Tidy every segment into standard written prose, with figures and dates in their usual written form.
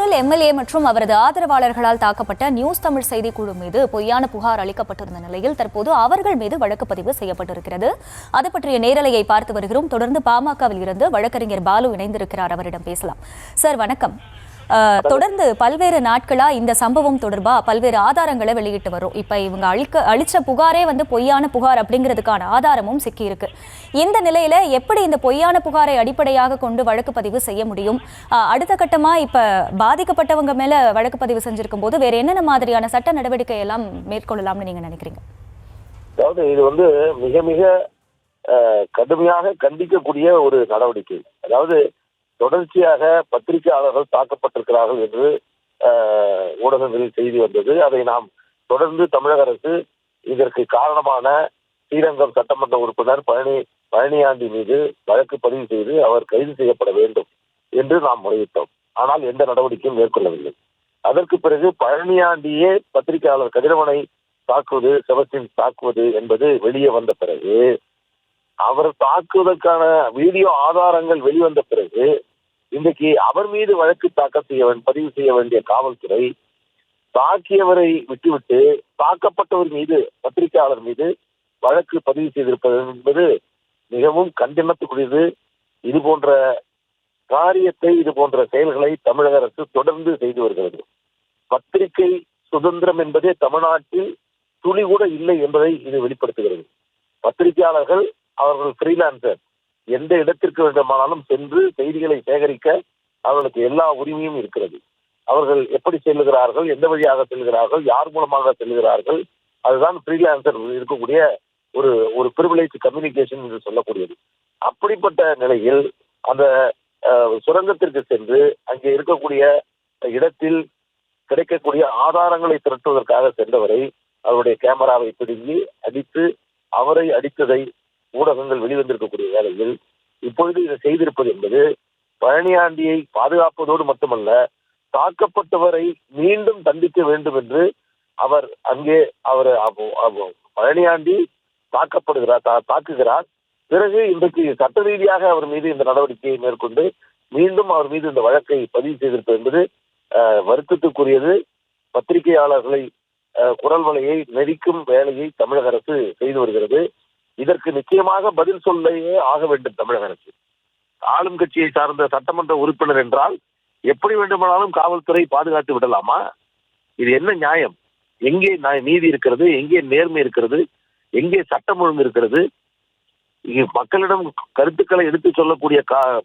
பல்லூரில் MLA மற்றும் அவரது ஆதரவாளர்களால் தாக்கப்பட்ட நியூஸ் தமிழ் செய்திக்குழு மீது பொய்யான புகார் அளிக்கப்பட்டிருந்த நிலையில் தற்போது அவர்கள் மீது வழக்கு பதிவு செய்யப்பட்டிருக்கிறது. அது பற்றிய நேரலையை பார்த்து வருகிறோம். தொடர்ந்து பாமகவில் இருந்து வழக்கறிஞர் பாலு இணைந்திருக்கிறார், அவரிடம் பேசலாம். சார் வணக்கம். தொடர்ந்து பல்வேறு நாட்களா இந்த சம்பவம் தொடர்பா பல்வேறு ஆதாரங்களை வெளியிட்டு வரும். இப்ப இவங்க அளிச்ச புகாரே பொய்யான புகார் அப்படிங்கிறதுக்கான ஆதாரமும் சிக்கி இருக்கு. இந்த நிலையில எப்படி இந்த பொய்யான புகாரை அடிப்படையாக கொண்டு வழக்கு பதிவு செய்ய முடியும்? அடுத்த கட்டமா இப்ப பாதிக்கப்பட்டவங்க மேல வழக்கு பதிவு செஞ்சிருக்கும் போது வேற என்னென்ன மாதிரியான சட்ட நடவடிக்கை எல்லாம் மேற்கொள்ளலாம்னு நீங்க நினைக்கிறீங்க? அதாவது இது மிக மிக கடுமையாக கண்டிக்கக்கூடிய ஒரு நடவடிக்கை. அதாவது தொடர்ச்சியாக பத்திரிகையாளர்கள் தாக்கப்பட்டிருக்கிறார்கள் என்று ஊடகங்களில் செய்தி வந்தது. அதை நாம் தொடர்ந்து தமிழக அரசு இதற்கு காரணமான ஸ்ரீரங்கம் சட்டமன்ற உறுப்பினர் பழனியாண்டி மீது வழக்கு பதிவு செய்து அவர் கைது செய்யப்பட வேண்டும் என்று நாம் முறையிட்டோம். ஆனால் எந்த நடவடிக்கையும் மேற்கொள்ளவில்லை. அதற்கு பிறகு பழனியாண்டியே பத்திரிகையாளர் கதிரவனை தாக்குவது, செபஸ்டின் தாக்குவது என்பது வெளியே வந்த பிறகு, அவர் தாக்குவதற்கான வீடியோ ஆதாரங்கள் வெளிவந்த பிறகு இன்றைக்கு அவர் மீது வழக்கு பதிவு செய்ய வேண்டிய காவல்துறை தாக்கியவரை விட்டுவிட்டு தாக்கப்பட்டவர் மீது, பத்திரிகையாளர் மீது வழக்கு பதிவு செய்திருப்பது என்பது மிகவும் கண்டனத்துக்குரியது. இது போன்ற காரியத்தை, இது போன்ற செயல்களை தமிழக அரசு தொடர்ந்து செய்து வருகிறது. பத்திரிகை சுதந்திரம் என்பதே தமிழ்நாட்டில் துளி கூட இல்லை என்பதை இது வெளிப்படுத்துகிறது. பத்திரிகையாளர்கள் அவர்கள் ஃப்ரீலான்சர், எந்த இடத்திற்கு வேண்டுமானாலும் சென்று செய்திகளை சேகரிக்க அவர்களுக்கு எல்லா உரிமையும் இருக்கிறது. அவர்கள் எப்படி செல்லுகிறார்கள், எந்த வழியாக செல்கிறார்கள், யார் மூலமாக செல்கிறார்கள், அதுதான் ஃப்ரீலான்சர் இருக்கக்கூடிய ஒரு பிரிவிலேஜ் கம்யூனிகேஷன் என்று சொல்லக்கூடியது. அப்படிப்பட்ட நிலையில் அந்த சுரங்கத்திற்கு சென்று அங்கே இருக்கக்கூடிய இடத்தில் கிடைக்கக்கூடிய ஆதாரங்களை திரட்டுவதற்காக சென்றவரை அவருடைய கேமராவை பிடுங்கி அடித்து, அவரை அடித்ததை ஊடகங்கள் வெளிவந்திருக்கக்கூடிய வேளையில் இப்பொழுது இதை செய்திருப்பது என்பது பழனியாண்டியை பாதுகாப்பதோடு மட்டுமல்ல, தாக்கப்பட்டவரை மீண்டும் தண்டிக்க வேண்டும் என்று பழனியாண்டி தாக்குகிறார். பிறகு இன்றைக்கு சட்ட ரீதியாக அவர் மீது இந்த நடவடிக்கையை மேற்கொண்டு மீண்டும் அவர் மீது இந்த வழக்கை பதிவு செய்திருப்பது என்பது வருத்தத்துக்குரியது. பத்திரிகையாளர்களை குரல் வலையை நெரிக்கும் வேலையை தமிழக அரசு செய்து வருகிறது. இதற்கு நிச்சயமாக பதில் சொல்லையே ஆக வேண்டும் தமிழக அரசு. ஆளும் கட்சியை சார்ந்த சட்டமன்ற உறுப்பினர் என்றால் எப்படி வேண்டுமானாலும் காவல்துறை பாதுகாத்து விடலாமா? இது என்ன நியாயம்? எங்கே நீதி இருக்கிறது? எங்கே நேர்மை இருக்கிறது? எங்கே சட்டம் ஒழுங்கு இருக்கிறது? மக்களிடம் கருத்துக்களை எடுத்து சொல்லக்கூடிய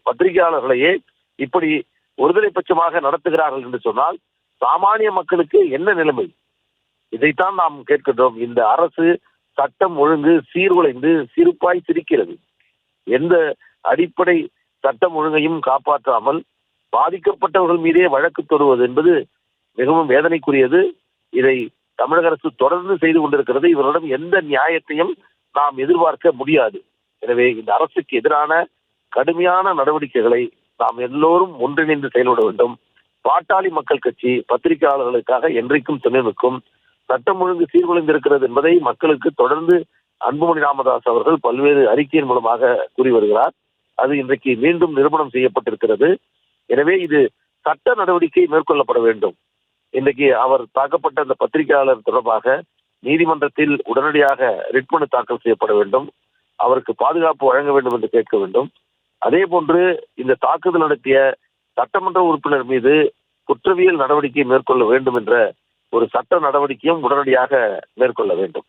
பத்திரிகையாளர்களையே இப்படி ஒருதலை பட்சமாக நடத்துகிறார்கள் என்று சொன்னால் சாமானிய மக்களுக்கு என்ன நிலைமை? இதைத்தான் நாம் கேட்கின்றோம். இந்த அரசு சட்டம் ஒழுங்கு சீர்குலைந்து சிரிப்பாய் சிரிக்கிறது. எந்த அடிப்படை சட்டம் ஒழுங்கையும் காப்பாற்றாமல் பாதிக்கப்பட்டவர்கள் மீதே வழக்கு தொடுவது என்பது மிகவும் வேதனைக்குரியது. இதை தமிழக அரசு தொடர்ந்து செய்து கொண்டிருக்கிறது. இவரிடம் எந்த நியாயத்தையும் நாம் எதிர்பார்க்க முடியாது. எனவே இந்த அரசுக்கு எதிரான கடுமையான நடவடிக்கைகளை நாம் எல்லோரும் ஒன்றிணைந்து செயல்பட வேண்டும். பாட்டாளி மக்கள் கட்சி பத்திரிகையாளர்களுக்காக என்றைக்கும் துணை நிற்கும். சட்டம் ஒழுங்கு சீர்குலைந்திருக்கிறது என்பதை மக்களுக்கு தொடர்ந்து அன்புமணி ராமதாஸ் அவர்கள் பல்வேறு அறிக்கையின் மூலமாக கூறி வருகிறார். அது இன்றைக்கு மீண்டும் நிரூபணம் செய்யப்பட்டிருக்கிறது. எனவே இது சட்ட நடவடிக்கை மேற்கொள்ளப்பட வேண்டும். இன்றைக்கு அவர் தாக்கப்பட்ட அந்த பத்திரிகையாளர் தொடர்பாக நீதிமன்றத்தில் உடனடியாக ரிட் மனு தாக்கல் செய்யப்பட வேண்டும். அவருக்கு பாதுகாப்பு வழங்க வேண்டும் என்று கேட்க வேண்டும். அதே போன்று இந்த தாக்குதல் நடத்திய சட்டமன்ற உறுப்பினர் மீது குற்றவியல் நடவடிக்கை மேற்கொள்ள வேண்டும் என்ற ஒரு சட்ட நடவடிக்கையும் உடனடியாக மேற்கொள்ள வேண்டும்.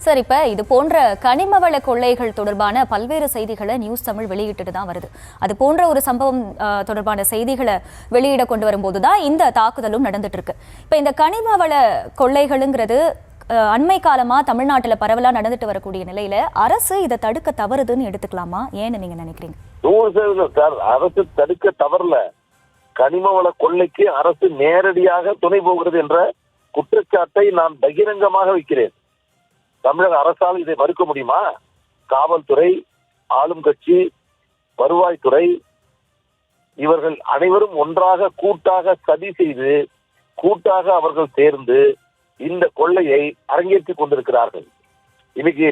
சார், இப்ப இது போன்ற கனிமவள கொள்ளைகள் தொடர்பான பல்வேறு செய்திகளை நியூஸ் தமிழ் வெளியிட்டு தான் வருது. அது போன்ற ஒரு சம்பவம் தொடர்பான செய்திகளை வெளியிட கொண்டு வரும்போதுதான் இந்த தாக்குதலும் நடந்துட்டு இருக்கு. இப்ப இந்த கனிமவள கொள்ளைகளுங்கிறது அண்மை காலமா தமிழ்நாட்டுல பரவலா நடந்துட்டு வரக்கூடிய நிலையில அரசு இதை தடுக்க தவறுதுன்னு எடுத்துக்கலாமா? ஏன்னு நீங்க நினைக்கிறீங்க? 100% அரசு தடுக்க தவறல. கனிமவள கொள்ளைக்கு அரசு நேரடியாக துணை போகிறது என்ற குற்றச்சாட்டை நான் பகிரங்கமாக வைக்கிறேன். தமிழக அரசால் இதை மறுக்க முடியுமா? காவல்துறை, ஆளும் கட்சி, வருவாய்த்துறை இவர்கள் அனைவரும் ஒன்றாக கூட்டாக சதி செய்து கூட்டாக அவர்கள் சேர்ந்து இந்த கொள்ளையை அரங்கேற்றிக் கொண்டிருக்கிறார்கள். இன்னைக்கு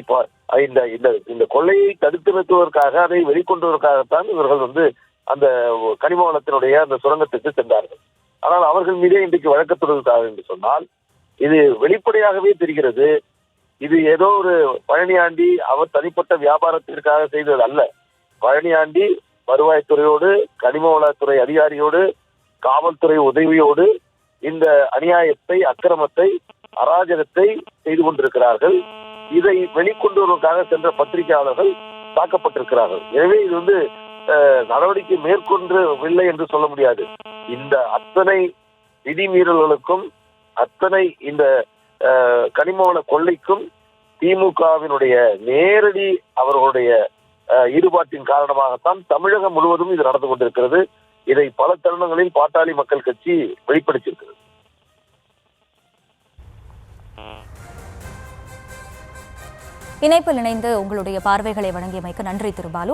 இந்த கொள்ளையை தடுத்து நிறுத்துவதற்காக, அதை வெளிக்கொண்டுவதற்காகத்தான் இவர்கள் அந்த கனிம வளத்தினுடைய அந்த சுரங்கத்துக்கு சென்றார்கள். ஆனால் அவர்கள் மீதே இன்றைக்கு வழக்கு தொடர்ந்தார் என்று சொன்னால் இது வெளிப்படையாகவே தெரிகிறது. இது ஏதோ ஒரு பழனியாண்டி அவர் தனிப்பட்ட வியாபாரத்திற்காக செய்தது அல்ல. பழனியாண்டி வருவாய்த்துறையோடு, கனிம வளத்துறை அதிகாரியோடு, காவல்துறை உதவியோடு இந்த அநியாயத்தை, அக்கிரமத்தை, அராஜகத்தை செய்து கொண்டிருக்கிறார்கள். இதை வெளிக்கொண்டு வருவதற்காக சென்ற பத்திரிகையாளர்கள் தாக்கப்பட்டிருக்கிறார்கள். எனவே இது நடவடிக்கை மேற்கொண்டவில்லை என்று சொல்ல முடியாது. இந்த அத்தனை விதிமீறல்களுக்கும், அத்தனை இந்த கனிமவள கொள்ளைக்கும் திமுகவினுடைய நேரடி அவர்களுடைய ஈடுபாட்டின் காரணமாகத்தான் தமிழகம் முழுவதும் இது நடந்து கொண்டிருக்கிறது. இதை பல தருணங்களில் பாட்டாளி மக்கள் கட்சி வெளிப்படுத்தியிருக்கிறது. இணைப்பில் இணைந்து உங்களுடைய பார்வைகளை வழங்கியமைக்கு நன்றி திரு பாலு.